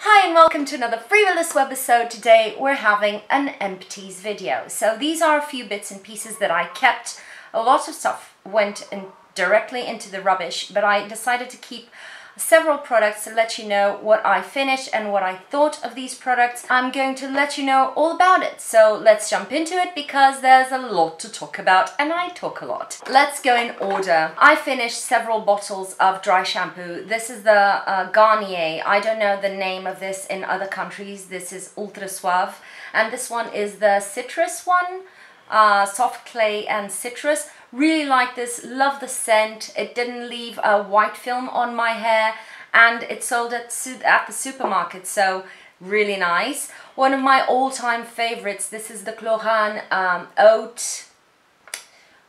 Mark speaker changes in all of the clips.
Speaker 1: Hi and welcome to another Freevolous webisode. Today we're having an empties video. So these are a few bits and pieces that I kept. A lot of stuff went directly into the rubbish, but I decided to keep several products to let you know what I finished and what I thought of these products. I'm going to let you know all about it. So let's jump into it because there's a lot to talk about and I talk a lot. Let's go in order. I finished several bottles of dry shampoo. This is the Garnier. I don't know the name of this in other countries. This is Ultra Suave. And this one is the citrus one. Soft clay and citrus. Really like this, love the scent. It didn't leave a white film on my hair and it's sold at the supermarket, so really nice. One of my all-time favorites, this is the KLORANE oat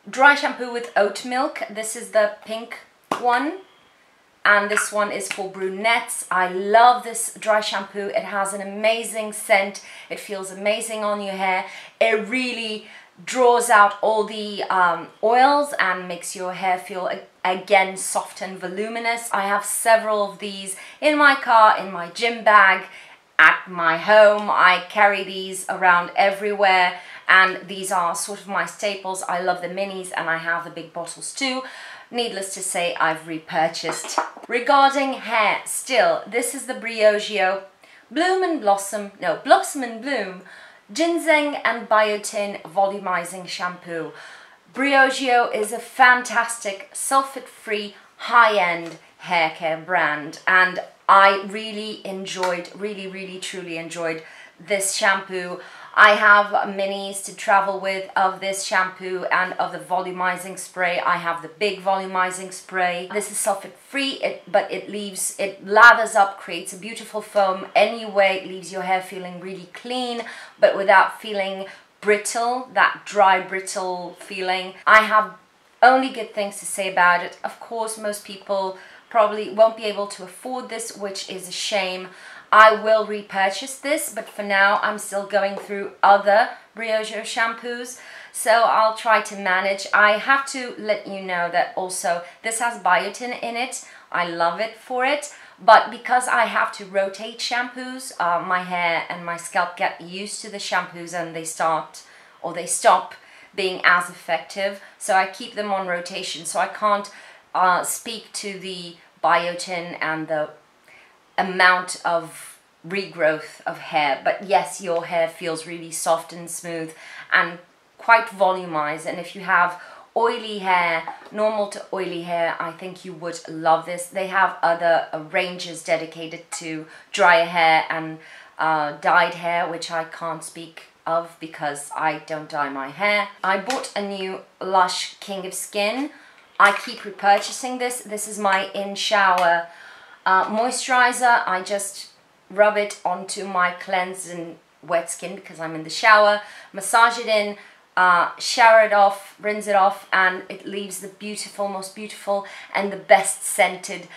Speaker 1: dry shampoo with oat milk. This is the pink one. And this one is for brunettes. I love this dry shampoo. It has an amazing scent. It feels amazing on your hair. It really draws out all the oils and makes your hair feel again soft and voluminous. I have several of these in my car, in my gym bag, at my home. I carry these around everywhere and these are sort of my staples. I love the minis and I have the big bottles too. Needless to say, I've repurchased. Regarding hair, still, this is the Briogeo Blossom and Bloom Ginseng and Biotin Volumizing Shampoo. Briogeo is a fantastic sulfate-free high-end hair care brand and I really truly enjoyed this shampoo. I have minis to travel with of this shampoo and of the volumizing spray. I have the big volumizing spray. This is sulfate free, but it lathers up, creates a beautiful foam anyway. It leaves your hair feeling really clean, but without feeling brittle, that dry, brittle feeling. I have only good things to say about it. Of course, most people probably won't be able to afford this, which is a shame. I will repurchase this, but for now I'm still going through other Briogeo shampoos, so I'll try to manage. I have to let you know that also this has biotin in it. I love it for it, but because I have to rotate shampoos, my hair and my scalp get used to the shampoos and they stop being as effective, so I keep them on rotation, so I can't speak to the biotin and the amount of regrowth of hair. But yes, your hair feels really soft and smooth and quite volumized, and if you have oily hair, normal to oily hair, I think you would love this. They have other ranges dedicated to drier hair and dyed hair, which I can't speak of because I don't dye my hair. I bought a new LUSH King of Skin. I keep repurchasing this. This is my in-shower moisturizer. I just rub it onto my cleansed and wet skin because I'm in the shower, massage it in, shower it off, rinse it off, and it leaves the most beautiful and the best scented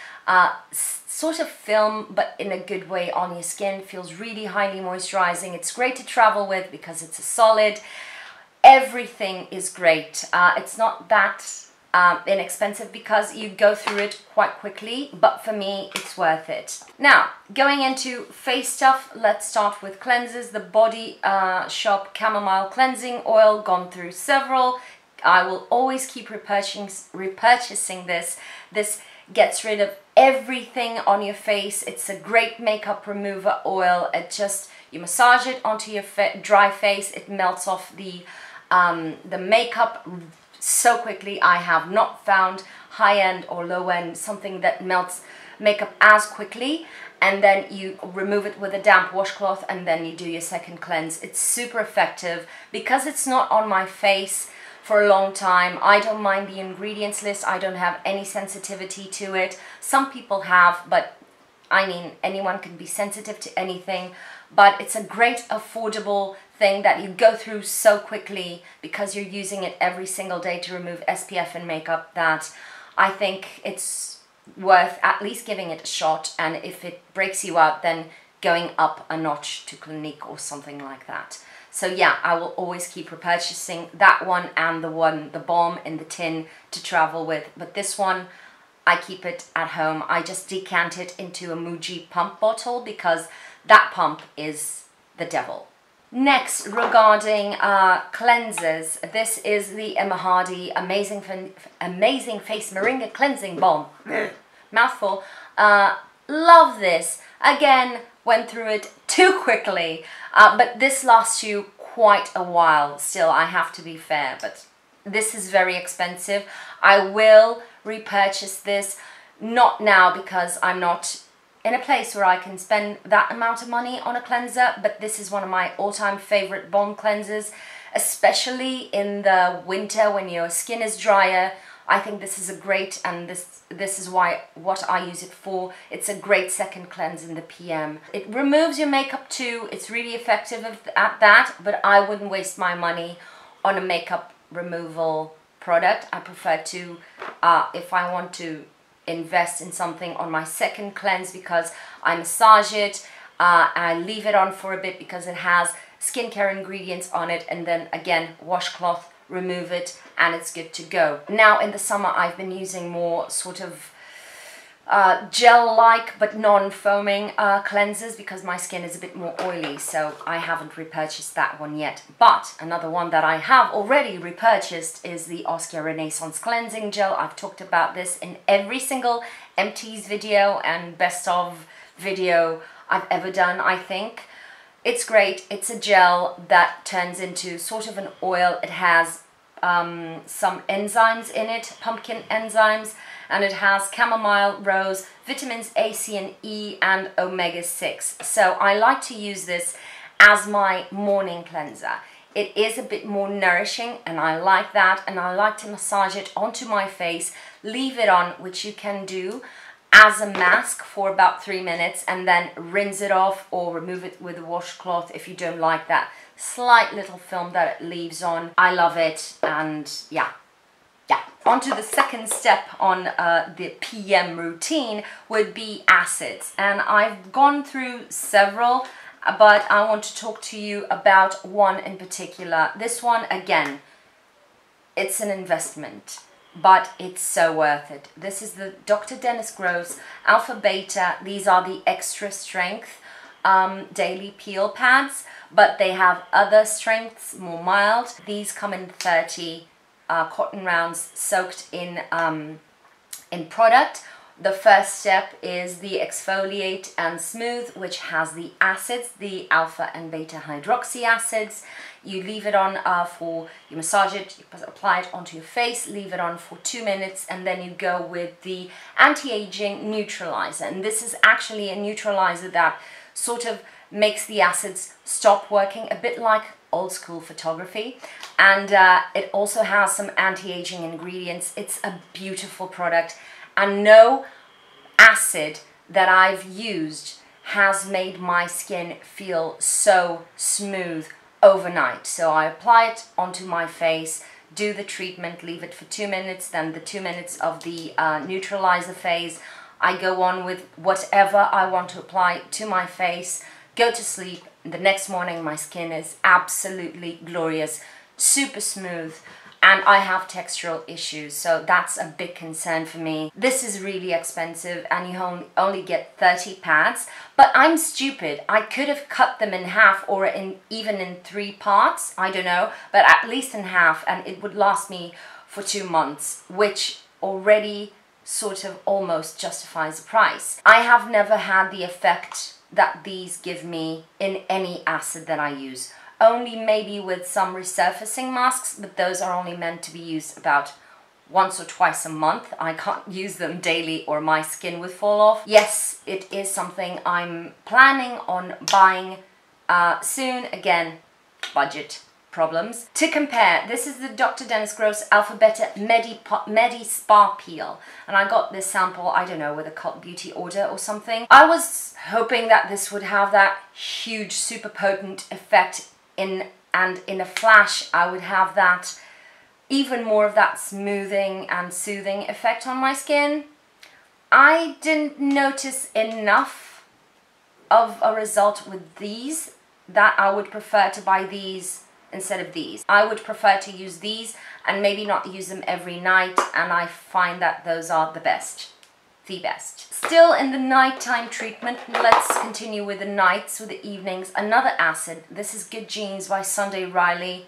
Speaker 1: sort of film, but in a good way on your skin. Feels really highly moisturizing. It's great to travel with because it's a solid. Everything is great. It's not that inexpensive because you go through it quite quickly, but for me it's worth it. Now, going into face stuff, let's start with cleansers. The Body Shop Chamomile Cleansing Oil, gone through several. I will always keep repurchasing this. This gets rid of everything on your face. It's a great makeup remover oil. It just, you massage it onto your dry face, it melts off the makeup so quickly. I have not found high-end or low-end something that melts makeup as quickly, and then you remove it with a damp washcloth and then you do your second cleanse. It's super effective because it's not on my face for a long time. I don't mind the ingredients list. I don't have any sensitivity to it. Some people have, but I mean, anyone can be sensitive to anything, but it's a great affordable thing that you go through so quickly because you're using it every single day to remove SPF and makeup, that I think it's worth at least giving it a shot, and if it breaks you out, then going up a notch to Clinique or something like that. So yeah, I will always keep repurchasing that one and the BALM in the tin to travel with, but this one I keep it at home. I just decant it into a Muji pump bottle because that pump is the devil. Next, regarding cleansers, this is the Emma Hardy Amazing Face Moringa Cleansing Balm. Mouthful. Love this. Again, went through it too quickly, but this lasts you quite a while still, I have to be fair, but this is very expensive. I will repurchase this, not now because I'm not in a place where I can spend that amount of money on a cleanser, but this is one of my all-time favorite balm cleansers, especially in the winter when your skin is drier. I think this is a great, and this is what I use it for. It's a great second cleanse in the PM. It removes your makeup too. It's really effective at that, but I wouldn't waste my money on a makeup removal product. I prefer to, if I want to invest in something on my second cleanse, because I massage it, I leave it on for a bit because it has skincare ingredients on it, and then again washcloth, remove it, and it's good to go. Now in the summer I've been using more sort of gel-like but non-foaming cleansers because my skin is a bit more oily, so I haven't repurchased that one yet. But another one that I have already repurchased is the OSKIA Renaissance Cleansing Gel. I've talked about this in every single empties video and best of video I've ever done, I think. It's great. It's a gel that turns into sort of an oil. It has some enzymes in it, pumpkin enzymes, and it has chamomile, rose, vitamins A, C, and E, and omega-6. So I like to use this as my morning cleanser. It is a bit more nourishing, and I like that, and I like to massage it onto my face, leave it on, which you can do as a mask for about 3 minutes, and then rinse it off or remove it with a washcloth if you don't like that slight little film that it leaves on. I love it, and yeah. On to the second step on the PM routine would be acids, and I've gone through several, but I want to talk to you about one in particular. This one, again, it's an investment, but it's so worth it. This is the Dr. Dennis Gross Alpha Beta. These are the extra strength daily peel pads, but they have other strengths, more mild. These come in 30 cotton rounds soaked in product. The first step is the exfoliate and smooth, which has the acids, the alpha and beta hydroxy acids. You leave it on you massage it, you apply it onto your face, leave it on for 2 minutes, and then you go with the anti-aging neutralizer. And this is actually a neutralizer that sort of makes the acids stop working, a bit like old school photography. And it also has some anti-aging ingredients. It's a beautiful product, and no acid that I've used has made my skin feel so smooth overnight. So I apply it onto my face, do the treatment, leave it for 2 minutes, then the 2 minutes of the neutralizer phase. I go on with whatever I want to apply to my face, go to sleep. The next morning my skin is absolutely glorious, super smooth, and I have textural issues, so that's a big concern for me. This is really expensive, and you only get 30 pads, but I'm stupid. I could have cut them in half, or even in 3 parts, I don't know, but at least in half, and it would last me for 2 months, which already sort of almost justifies the price. I have never had the effect that these give me in any acid that I use. Only maybe with some resurfacing masks, but those are only meant to be used about once or twice a month. I can't use them daily or my skin would fall off. Yes, it is something I'm planning on buying soon. Again, budget problems. To compare, this is the Dr. Dennis Gross Alpha Beta MEDI Spa Peel, and I got this sample, I don't know, with a Cult Beauty order or something. I was hoping that this would have that huge, super potent effect in a flash. I would have that, even more of that smoothing and soothing effect on my skin. I didn't notice enough of a result with these that I would prefer to buy these instead of these. I would prefer to use these and maybe not use them every night, and I find that those are the best. the best. Still in the nighttime treatment, let's continue with the nights, with the evenings. Another acid. This is Good Genes by Sunday Riley.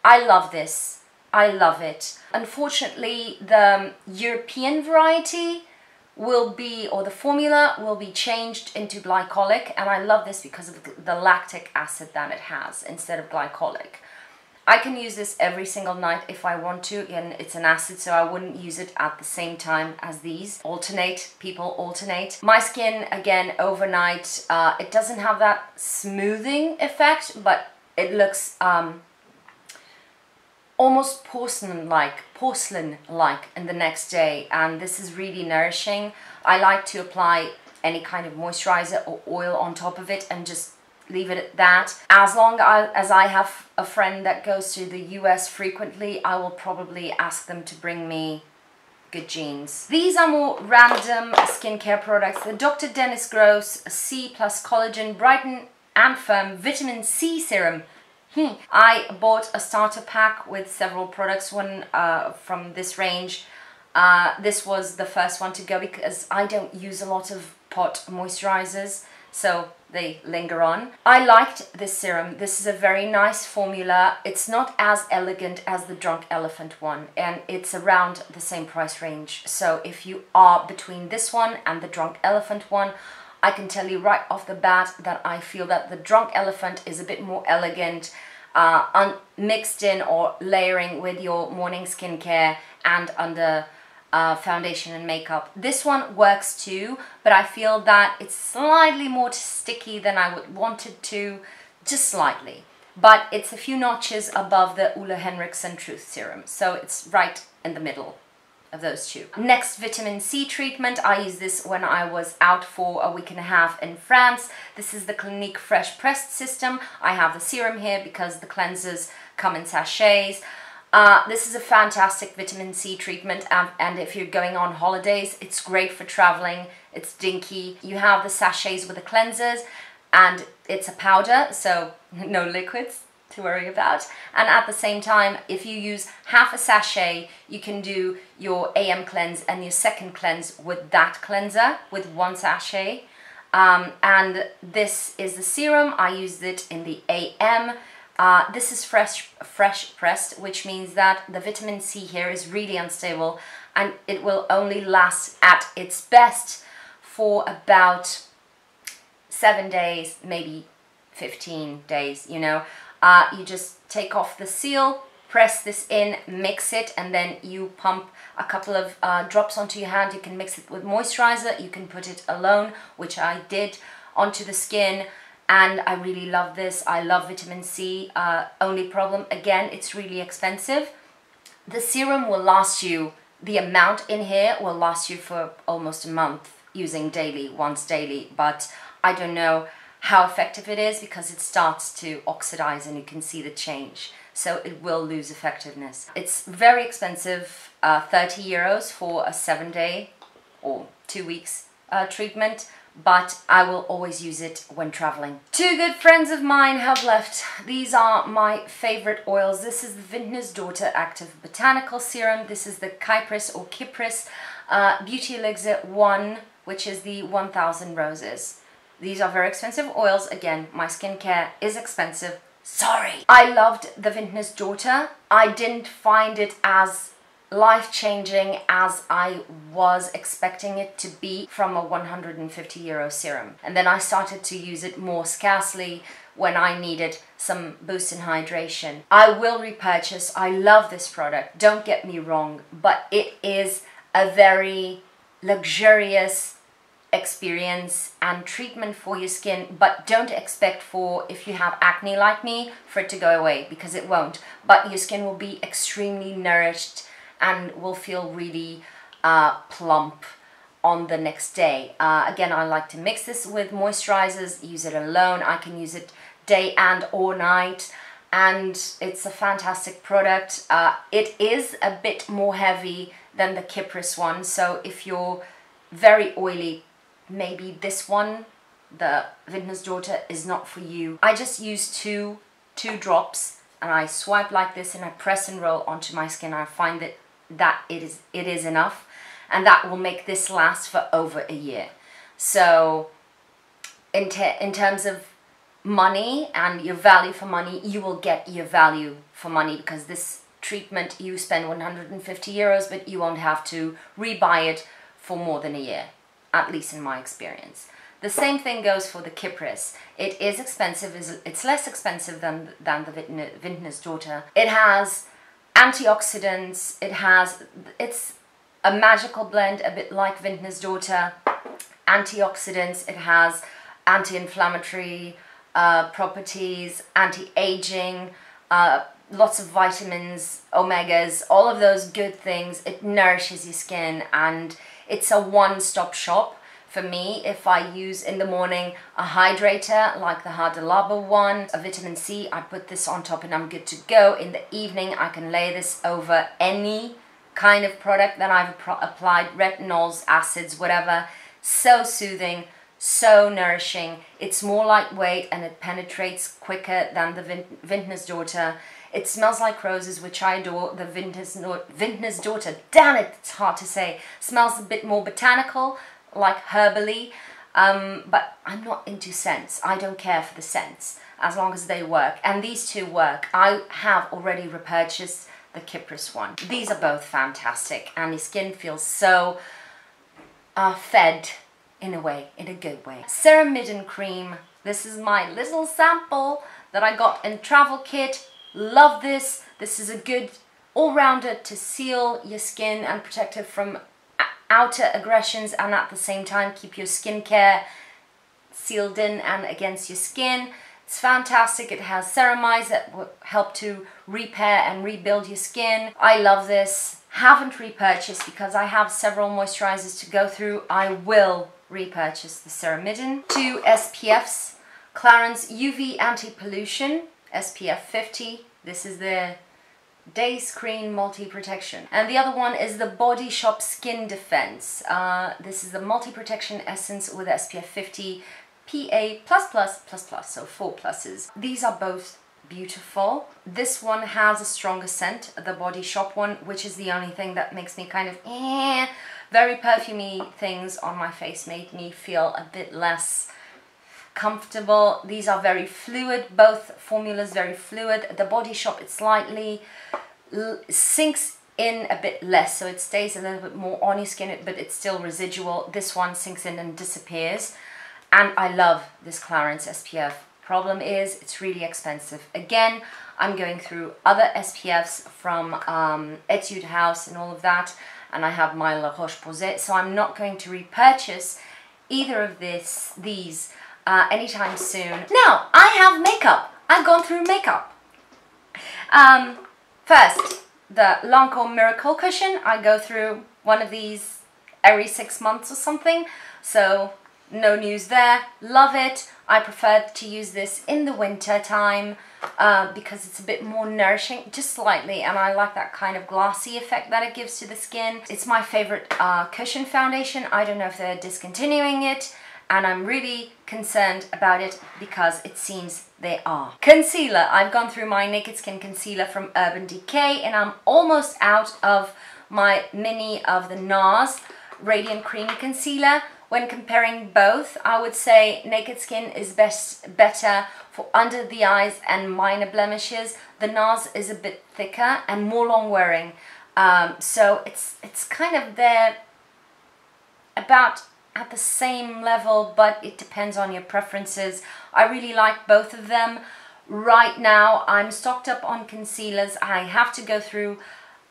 Speaker 1: I love this. I love it. Unfortunately, the European variety will be, or the formula will be changed into glycolic, and I love this because of the lactic acid that it has instead of glycolic. I can use this every single night if I want to. Again, it's an acid, so I wouldn't use it at the same time as these. Alternate, people alternate. My skin, again, overnight, it doesn't have that smoothing effect, but it looks almost porcelain-like in the next day, and this is really nourishing. I like to apply any kind of moisturizer or oil on top of it and just leave it at that. As long as I have a friend that goes to the US frequently, I will probably ask them to bring me Good Genes. These are more random skincare products. The Dr. Dennis Gross C+COLLAGEN Brighten and Firm Vitamin C Serum. I bought a starter pack with several products from this range. This was the first one to go because I don't use a lot of pot moisturizers, so they linger on. I liked this serum. This is a very nice formula. It's not as elegant as the Drunk Elephant one, and it's around the same price range. So if you are between this one and the Drunk Elephant one, I can tell you right off the bat that I feel that the Drunk Elephant is a bit more elegant, mixed in or layering with your morning skincare and under foundation and makeup. This one works too, but I feel that it's slightly more sticky than I would want it to, just slightly. But it's a few notches above the Ole Henriksen Truth Serum, so it's right in the middle of those two. Next, vitamin C treatment. I used this when I was out for a week and a half in France. This is the Clinique Fresh Pressed system. I have the serum here because the cleansers come in sachets. This is a fantastic vitamin C treatment, and if you're going on holidays, it's great for traveling. It's dinky. You have the sachets with the cleansers, and it's a powder, so no liquids to worry about. And at the same time, if you use half a sachet, you can do your AM cleanse and your second cleanse with that cleanser, with one sachet. And this is the serum. I used it in the AM. This is fresh pressed, which means that the vitamin C here is really unstable, and it will only last at its best for about 7 days, maybe 15 days, you know. You just take off the seal, press this in, mix it, and then you pump a couple of drops onto your hand. You can mix it with moisturizer, you can put it alone, which I did, onto the skin, and I really love this. I love vitamin C. Only problem, again, it's really expensive. The serum will last you, the amount in here will last you for almost a month using daily, once daily, but I don't know how effective it is because it starts to oxidize and you can see the change. So it will lose effectiveness. It's very expensive, 30 euros for a 7-day or 2 weeks treatment, but I will always use it when traveling. Two good friends of mine have left. These are my favorite oils. This is the Vintner's Daughter Active Botanical Serum. This is the KYPRIS or KYPRIS Beauty Elixir 1, which is the 1000 Roses. These are very expensive oils. Again, my skincare is expensive. Sorry. I loved the Vintner's Daughter. I didn't find it as life-changing as I was expecting it to be from a 150 euro serum. And then I started to use it more scarcely when I needed some boost in hydration. I will repurchase. I love this product. Don't get me wrong, but it is a very luxurious experience and treatment for your skin, but don't expect for, if you have acne like me, for it to go away, because it won't. But your skin will be extremely nourished and will feel really plump on the next day. Again, I like to mix this with moisturizers, use it alone. I can use it day and or night, and it's a fantastic product. It is a bit more heavy than the KYPRIS one, so if you're very oily, maybe this one, the Vintner's Daughter, is not for you. I just use two drops, and I swipe like this and I press and roll onto my skin. I find that it is enough. and that will make this last for over a year. So in terms of money and your value for money, you will get your value for money, because this treatment you spend 150 euros, but you won't have to rebuy it for more than a year, at least in my experience. The same thing goes for the KYPRIS. It is expensive, it's less expensive than the Vintner's Daughter. It has antioxidants, it's a magical blend, a bit like Vintner's Daughter. Antioxidants, it has anti-inflammatory properties, anti-aging, lots of vitamins, omegas, all of those good things. It nourishes your skin, and it's a one-stop shop. For me, if I use in the morning a hydrator like the HARE one, a vitamin C, I put this on top and I'm good to go. In the evening, I can lay this over any kind of product that I've applied, retinols, acids, whatever. So soothing, so nourishing. It's more lightweight and it penetrates quicker than the Vintner's Daughter. It smells like roses, which I adore. The Vintner's Daughter, damn it, it's hard to say. Smells a bit more botanical, like herbally, but I'm not into scents. I don't care for the scents as long as they work, and these two work. I have already repurchased the KYPRIS one. These are both fantastic, and your skin feels so fed in a way, in a good way. Serum Midden Cream. This is my little sample that I got in travel kit. Love this. This is a good all-rounder to seal your skin and protect it from outer aggressions, and at the same time keep your skincare sealed in and against your skin. It's fantastic. It has ceramides that will help to repair and rebuild your skin. I love this. Haven't repurchased because I have several moisturizers to go through. I will repurchase the Serum Midden. 2 SPFs. Clarins UV Anti-Pollution SPF 50. This is the Day Screen Multi-Protection. And the other one is the Body Shop Skin Defense. This is the Multi-Protection Essence with SPF 50 PA++++, so 4 pluses. These are both beautiful. This one has a stronger scent, the Body Shop one, which is the only thing that makes me kind of very perfumey things on my face, made me feel a bit less comfortable. These are very fluid, both formulas very fluid. The Body Shop, it slightly sinks in a bit less, so it stays a little bit more on your skin, but it's still residual. This one sinks in and disappears, and I love this Clarins SPF. Problem is, it's really expensive. Again, I'm going through other SPFs from Etude House and all of that, and I have my La Roche-Posay, so I'm not going to repurchase either of these anytime soon. Now, I have makeup. I've gone through makeup. First, the LANCOME Miracle Cushion. I go through one of these every 6 months or something, so no news there. Love it. I prefer to use this in the winter time because it's a bit more nourishing, just slightly, and I like that kind of glossy effect that it gives to the skin. It's my favorite cushion foundation. I don't know if they're discontinuing it, and I'm really concerned about it because it seems they are. Concealer. I've gone through my Naked Skin concealer from Urban Decay, and I'm almost out of my mini of the NARS Radiant Creamy Concealer. When comparing both, I would say Naked Skin is better for under the eyes and minor blemishes. The NARS is a bit thicker and more long wearing, so it's kind of there about at the same level, but it depends on your preferences. I really like both of them. Right now, I'm stocked up on concealers. I have to go through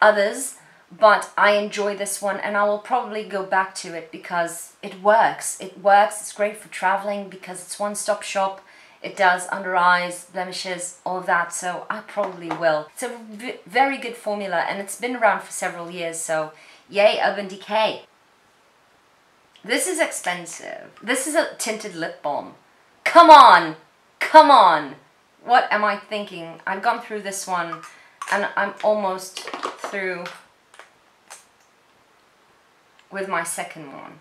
Speaker 1: others, but I enjoy this one, and I will probably go back to it because it works. It works. It's great for traveling because it's one-stop shop. It does under eyes, blemishes, all of that, so I probably will. It's a very good formula, and it's been around for several years, so yay, Urban Decay. This is expensive. This is a tinted lip balm. Come on! Come on! What am I thinking? I've gone through this one, and I'm almost through with my second one.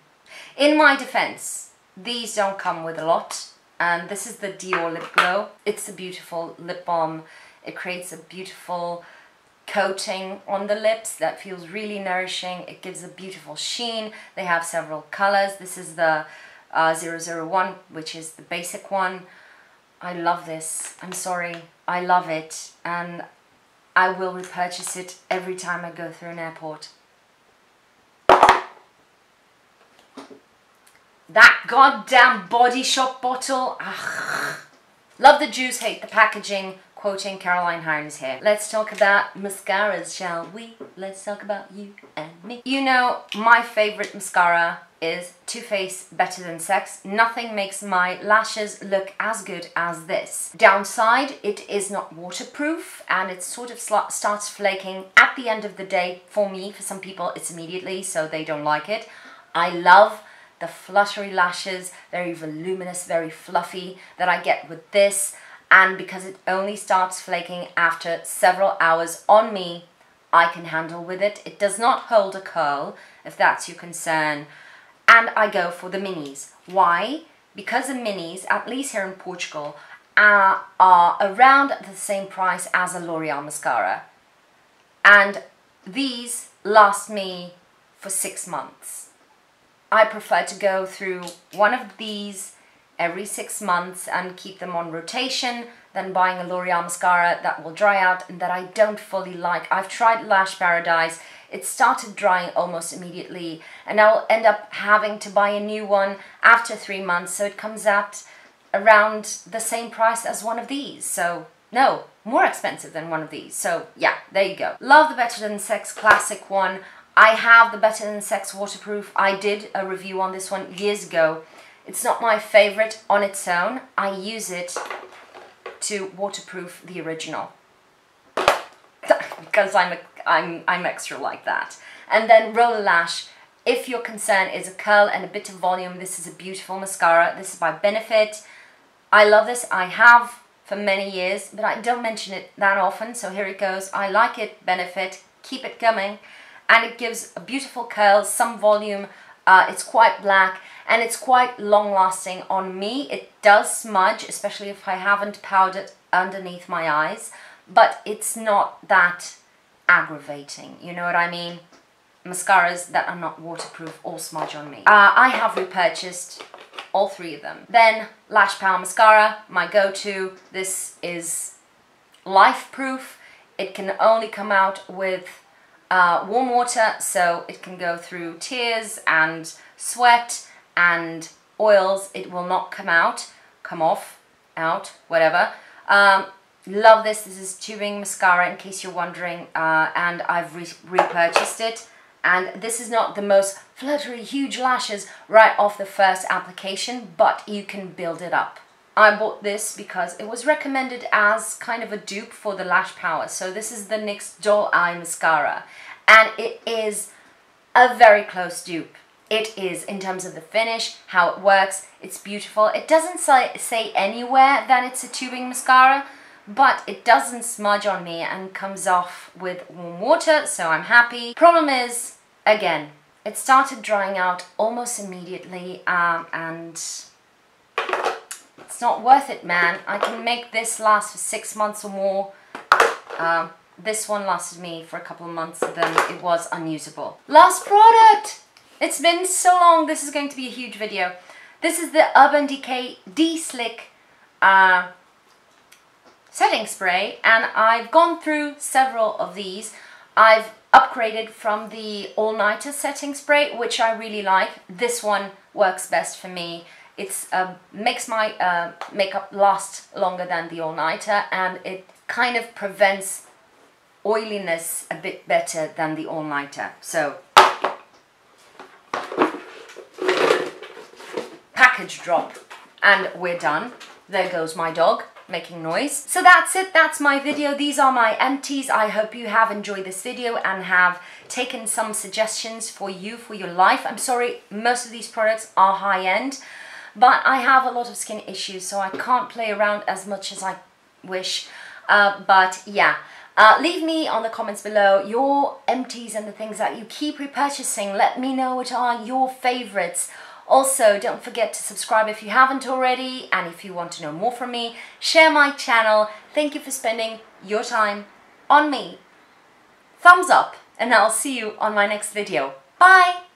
Speaker 1: In my defense, these don't come with a lot, and this is the Dior Lip Glow. It's a beautiful lip balm. It creates a beautiful coating on the lips that feels really nourishing. It gives a beautiful sheen. They have several colors. This is the 001, which is the basic one. I love this. I'm sorry. I love it. And I will repurchase it every time I go through an airport. That goddamn Body Shop bottle. Ugh. Love the juice, hate the packaging. Quoting Caroline Hirons here. Let's talk about mascaras, shall we? Let's talk about you and me. You know, my favorite mascara is Too Faced Better Than Sex. Nothing makes my lashes look as good as this. Downside, it is not waterproof and it sort of starts flaking at the end of the day. For me, for some people, it's immediately, so they don't like it. I love the fluttery lashes, very voluminous, very fluffy, that I get with this. And because it only starts flaking after several hours on me, I can handle with it. It does not hold a curl, if that's your concern. And I go for the minis. Why? Because the minis, at least here in Portugal, are around the same price as a L'Oreal mascara. And these last me for 6 months. I prefer to go through one of these every 6 months and keep them on rotation than buying a L'Oreal mascara that will dry out and that I don't fully like. I've tried Lash Paradise. It started drying almost immediately and I'll end up having to buy a new one after 3 months, so it comes out around the same price as one of these. So no, more expensive than one of these. So yeah, there you go. Love the Better Than Sex classic one. I have the Better Than Sex waterproof. I did a review on this one years ago. It's not my favorite on its own. I use it to waterproof the original because I'm extra like that. And then Roller Lash. If your concern is a curl and a bit of volume, this is a beautiful mascara. This is by Benefit. I love this. I have for many years, but I don't mention it that often. So here it goes. I like it, Benefit. Keep it coming. And it gives a beautiful curl, some volume. It's quite black and it's quite long lasting on me. It does smudge, especially if I haven't powdered underneath my eyes, but it's not that aggravating, you know what I mean? Mascaras that are not waterproof all smudge on me. I have repurchased all 3 of them. Then Lash Power Mascara, my go-to. This is life proof. It can only come out with warm water, so it can go through tears and sweat and oils. It will not come off, whatever. Love this. This is tubing mascara, in case you're wondering, and I've repurchased it. And this is not the most fluttery, huge lashes right off the first application, but you can build it up. I bought this because it was recommended as kind of a dupe for the Lash Power. So this is the NYX Doll Eye Mascara. And it is a very close dupe. It is, in terms of the finish, how it works, it's beautiful. It doesn't say anywhere that it's a tubing mascara, but it doesn't smudge on me and comes off with warm water, so I'm happy. Problem is, again, it started drying out almost immediately, and it's not worth it, man. I can make this last for 6 months or more. This one lasted me for a couple of months, then it was unusable. Last product! It's been so long, this is going to be a huge video. This is the Urban Decay De-Slick setting spray, and I've gone through several of these. I've upgraded from the all-nighter setting spray, which I really like. This one works best for me. It's makes my makeup last longer than the all-nighter, and it kind of prevents oiliness a bit better than the all-nighter. So package drop and we're done. There goes my dog making noise. So that's it, that's my video. These are my empties. I hope you have enjoyed this video and have taken some suggestions for you, for your life. I'm sorry, most of these products are high-end, but I have a lot of skin issues, so I can't play around as much as I wish. But yeah, leave me on the comments below your empties and the things that you keep repurchasing. Let me know what are your favorites. Also, don't forget to subscribe if you haven't already, and if you want to know more from me, share my channel. Thank you for spending your time on me. thumbs up, and I'll see you on my next video. Bye!